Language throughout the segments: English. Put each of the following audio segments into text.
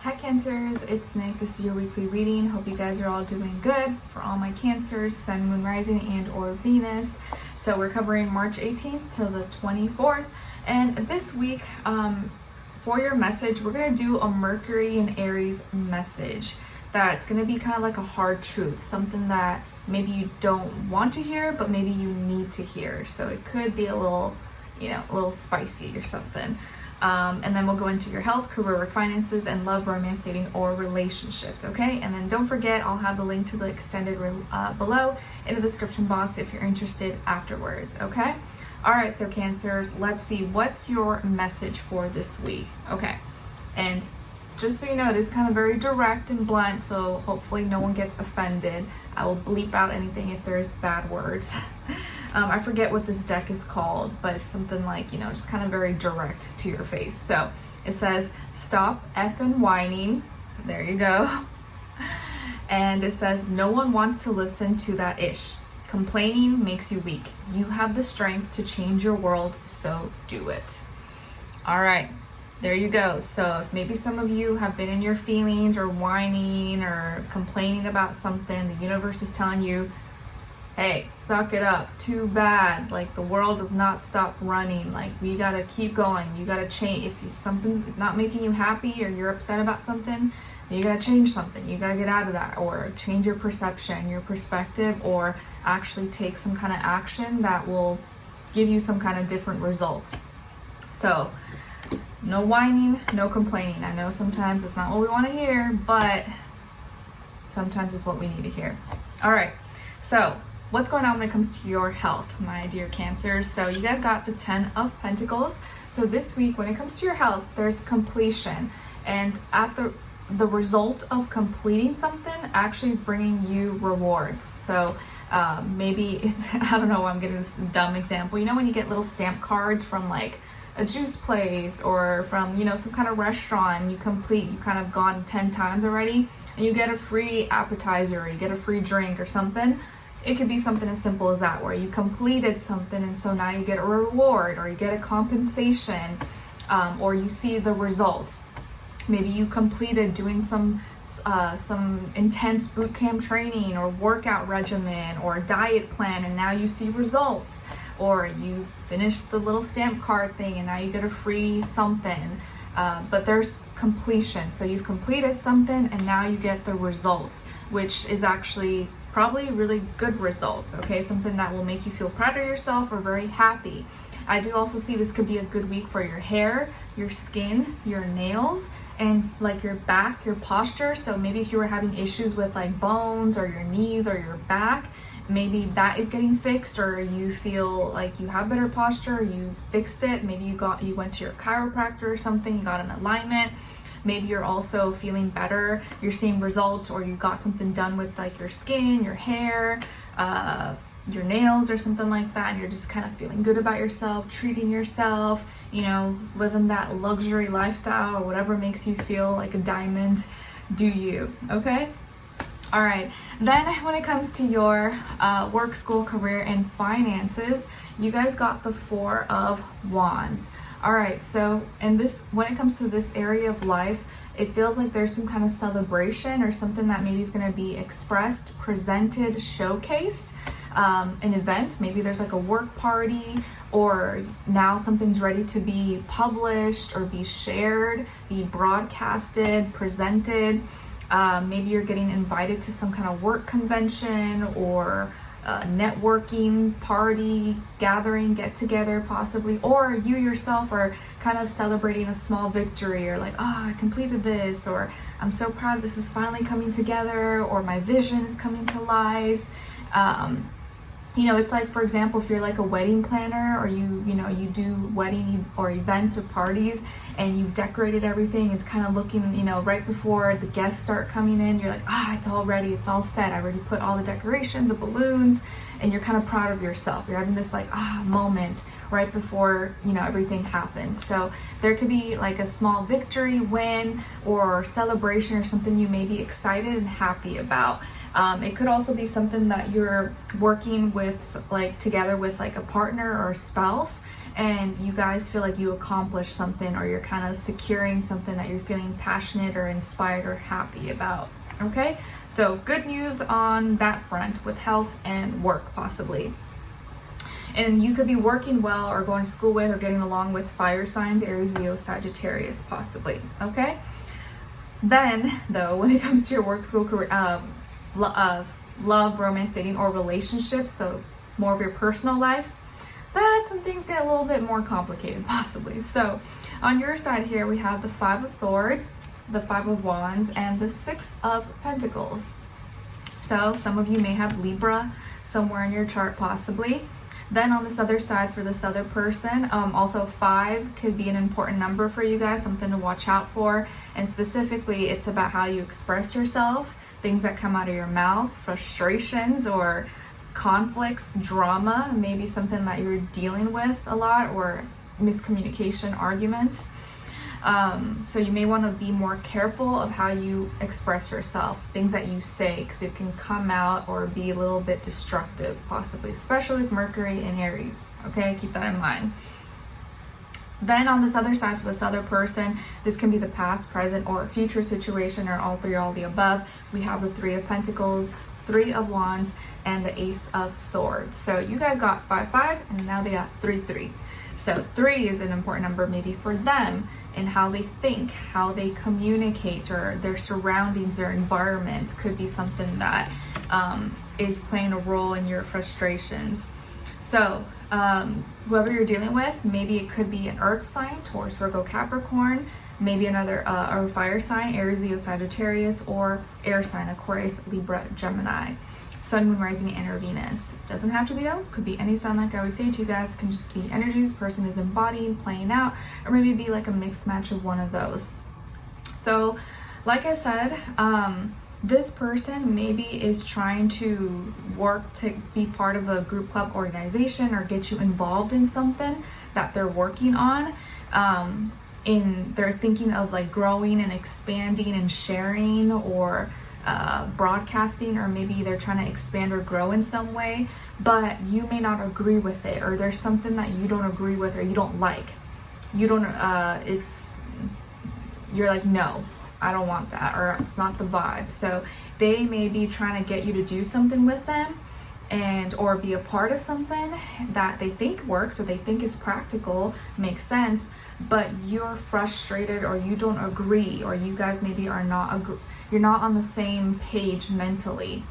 Hi Cancers, it's Nick. This is your weekly reading. Hope you guys are all doing good. For all my Cancers, Sun, Moon, Rising, and or Venus. So we're covering March 18th till the 24th. And this week, for your message, we're going to do a Mercury and Aries message. That's going to be kind of like a hard truth. Something that maybe you don't want to hear, but maybe you need to hear. So it could be a little, a little spicy or something. And then we'll go into your health, career, finances, and love, romance, dating, or relationships, okay? And then don't forget, I'll have the link to the extended below in the description box if you're interested afterwards, okay? All right, so Cancers, let's see, what's your message for this week? Okay, and just so you know, it is kind of very direct and blunt, so hopefully no one gets offended. I will bleep out anything if there's bad words. I forget what this deck is called, but it's something like, just kind of very direct to your face. So it says, stop effing whining. There you go. And it says, no one wants to listen to that ish. Complaining makes you weak. You have the strength to change your world, so do it. All right, there you go. So if maybe some of you have been in your feelings or whining or complaining about something, the universe is telling you, hey, suck it up. Too bad. Like, the world does not stop running. Like, we gotta keep going. You gotta change. If something's not making you happy or you're upset about something, you gotta change something. You gotta get out of that, or change your perception, your perspective, or actually take some kind of action that will give you some kind of different results. So, no whining, no complaining. I know sometimes it's not what we want to hear, but sometimes it's what we need to hear. All right. So, what's going on when it comes to your health, my dear Cancers? So you guys got the 10 of Pentacles. So this week, when it comes to your health, there's completion. And at the result of completing something actually is bringing you rewards. So maybe it's, I don't know, I'm getting this dumb example. You know when you get little stamp cards from like a juice place or from, some kind of restaurant, you kind of gone 10 times already, and you get a free appetizer, or you get a free drink or something. It could be something as simple as that, where you completed something and so now you get a reward, or you get a compensation, or you see the results. Maybe you completed doing some intense boot camp training or workout regimen or diet plan, and now you see results. Or you finished the little stamp card thing and now you get a free something. But there's completion. So you've completed something and now you get the results, which is actually probably really good results, okay? Something that will make you feel proud of yourself or very happy. I do also see this could be a good week for your hair, your skin, your nails, and like your back, your posture. So maybe if you were having issues with like bones or your knees or your back, maybe that is getting fixed, or you feel like you have better posture, or you fixed it. Maybe you went to your chiropractor or something, you got an alignment. Maybe you're also feeling better, you're seeing results, or you got something done with like your skin, your hair, your nails or something like that, and you're just kind of feeling good about yourself, treating yourself, living that luxury lifestyle, or whatever makes you feel like a diamond. Do you, okay? All right, then when it comes to your work, school, career, and finances, you guys got the 4 of Wands. All right, so when it comes to this area of life, it feels like there's some kind of celebration or something that maybe is going to be expressed, presented, showcased, an event. Maybe there's like a work party, or now something's ready to be published or be shared, be broadcasted, presented. Maybe you're getting invited to some kind of work convention or networking party, gathering, get together possibly, or you yourself are kind of celebrating a small victory, or like, oh, I completed this, or I'm so proud this is finally coming together, or my vision is coming to life. It's like, for example, if you're like a wedding planner, or you do wedding or events or parties, and you've decorated everything, it's kind of looking, right before the guests start coming in, you're like, it's all ready, it's all set, I already put all the decorations, the balloons, and you're kind of proud of yourself. You're having this like moment right before everything happens. So there could be like a small victory, win, or celebration, or something you may be excited and happy about. It could also be something that you're working with, like together with like a partner or a spouse, and you guys feel like you accomplished something, or you're kind of securing something that you're feeling passionate or inspired or happy about. Okay, so good news on that front with health and work possibly. And you could be working well or going to school with or getting along with fire signs, Aries, Leo, Sagittarius possibly. Okay, then though, when it comes to your work, school, career, love, romance, dating, or relationships, so more of your personal life, that's when things get a little bit more complicated possibly. So on your side here, we have the 5 of Swords, the 5 of Wands, and the 6 of Pentacles. So some of you may have Libra somewhere in your chart possibly. Then on this other side, for this other person, also 5 could be an important number for you guys, something to watch out for. And specifically, it's about how you express yourself, things that come out of your mouth, frustrations or conflicts, drama, maybe something that you're dealing with a lot, or miscommunication, arguments. So you may want to be more careful of how you express yourself, things that you say, because it can come out or be a little bit destructive possibly, especially with Mercury and Aries. Okay, keep that in mind. Then on this other side, for this other person, this can be the past, present, or future situation, or all three, all the above. We have the 3 of Pentacles, 3 of Wands, and the Ace of Swords. So you guys got 5, 5, and now they got 3, 3. So 3 is an important number maybe for them, and how they think, how they communicate, or their surroundings, their environment could be something that is playing a role in your frustrations. So whoever you're dealing with, maybe it could be an earth sign, Taurus, Virgo, Capricorn, maybe another or fire sign, Aries, Leo, Sagittarius, or air sign, Aquarius, Libra, Gemini. Sun, Moon, Rising, and or Venus. Doesn't have to be though, could be any sign. Like I always say to you guys, can just be energies the person is embodying, playing out, or maybe be like a mixed match of one of those. So like I said, this person maybe is trying to work to be part of a group, club, organization, or get you involved in something that they're working on. They're thinking of like growing and expanding and sharing, or broadcasting, or maybe they're trying to expand or grow in some way, but you may not agree with it, or there's something that you don't agree with or you don't like. You're like, no, I don't want that, or it's not the vibe. So they may be trying to get you to do something with them, and or be a part of something that they think works, or they think is practical, makes sense, but you're frustrated, or you don't agree, or you guys maybe are not you're not on the same page mentally.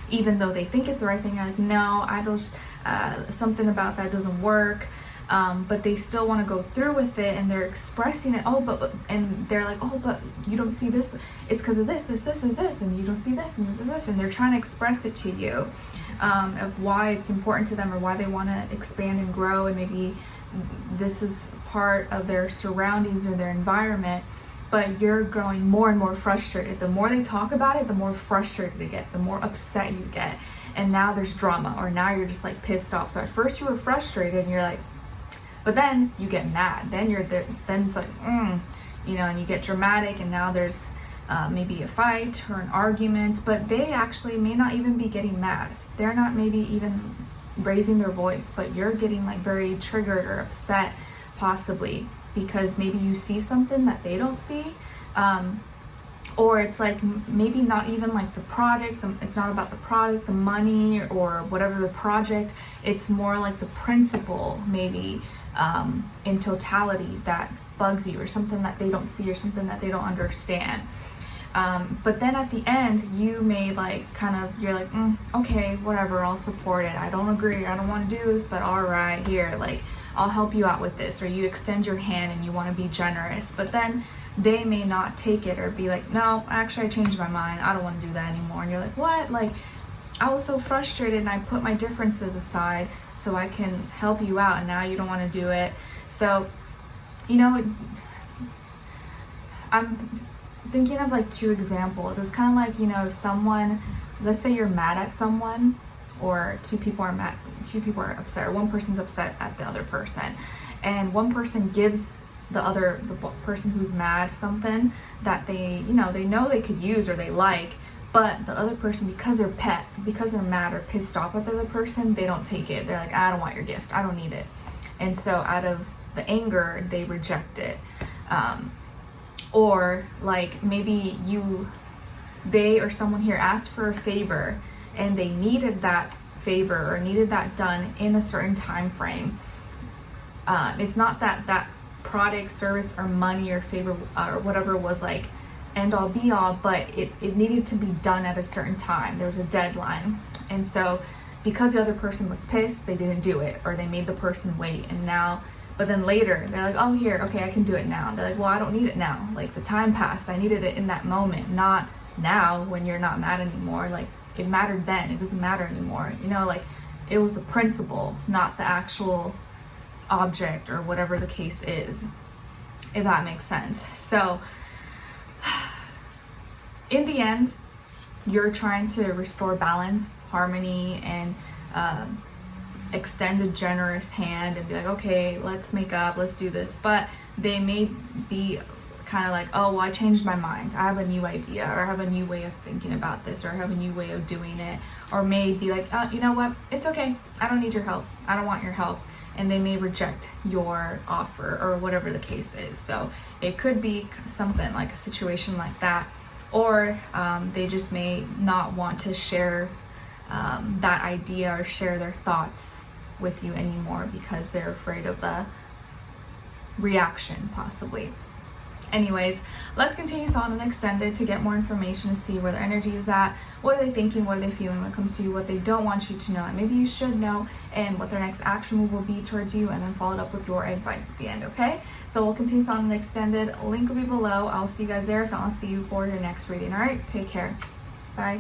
Even though they think it's the right thing, you're like, no, I just something about that doesn't work. But they still want to go through with it, and they're expressing it. And they're like, oh, but you don't see this. It's because of this, and this, and you don't see this, and this, and they're trying to express it to you, of why it's important to them, or why they want to expand and grow, and maybe this is part of their surroundings or their environment. But you're growing more and more frustrated. The more they talk about it, the more frustrated you get, the more upset you get, and now there's drama, or now you're just like pissed off. So at first you were frustrated, and you're like, but then you get mad. Then you're there. Then it's like, and you get dramatic, and now there's maybe a fight or an argument. But they actually may not even be getting mad. They're not maybe even raising their voice, but you're getting like very triggered or upset, possibly because maybe you see something that they don't see. Or it's like maybe not even like the product, it's not about the product, the money, or whatever the project. It's more like the principle, maybe in totality, that bugs you, or something that they don't see, or something that they don't understand. But then at the end, you may like you're like, okay, whatever, I'll support it. I don't agree, I don't want to do this, but all right, here, like, I'll help you out with this. Or you extend your hand and you want to be generous, but then they may not take it, or be like, no, actually I changed my mind, I don't want to do that anymore. And you're like, what? Like, I was so frustrated, and I put my differences aside so I can help you out, and now you don't want to do it. So, I'm thinking of like 2 examples. It's kind of like, if someone, let's say you're mad at someone, or two people are upset, or one person's upset at the other person, and one person gives the person who's mad something that they know they could use, or they like, but the other person, because they're mad or pissed off at the other person, they don't take it. They're like, I don't want your gift, I don't need it. And so out of the anger, they reject it. Or like maybe they or someone here asked for a favor and they needed that favor or needed that done in a certain time frame. It's not that product, service, or money or favor or whatever was like end all be all, but it needed to be done at a certain time. There was a deadline. And so because the other person was pissed, they didn't do it, or they made the person wait. And now, but then later they're like, oh, here, okay, I can do it now. They're like, well, I don't need it now. Like, the time passed. I needed it in that moment, not now when you're not mad anymore. Like, it mattered then. It doesn't matter anymore. You know, like, it was the principle, not the actual object or whatever the case is, if that makes sense. So in the end, you're trying to restore balance, harmony, and extend a generous hand and be like, okay, let's make up, let's do this. But they may be kind of like, oh, well, I changed my mind. I have a new idea, or I have a new way of thinking about this, or I have a new way of doing it. Or may be like, you know what? It's okay. I don't need your help. I don't want your help. And they may reject your offer or whatever the case is. So it could be something like a situation like that. Or they just may not want to share that idea or share their thoughts with you anymore because they're afraid of the reaction, possibly. Anyways, let's continue on and extend it to get more information to see where their energy is at. What are they thinking? What are they feeling when it comes to you? What they don't want you to know, and maybe you should know, and what their next action move will be towards you, and then follow it up with your advice at the end, okay? So we'll continue on and extended. Link will be below. I'll see you guys there. If not, I'll see you for your next reading. All right, take care. Bye.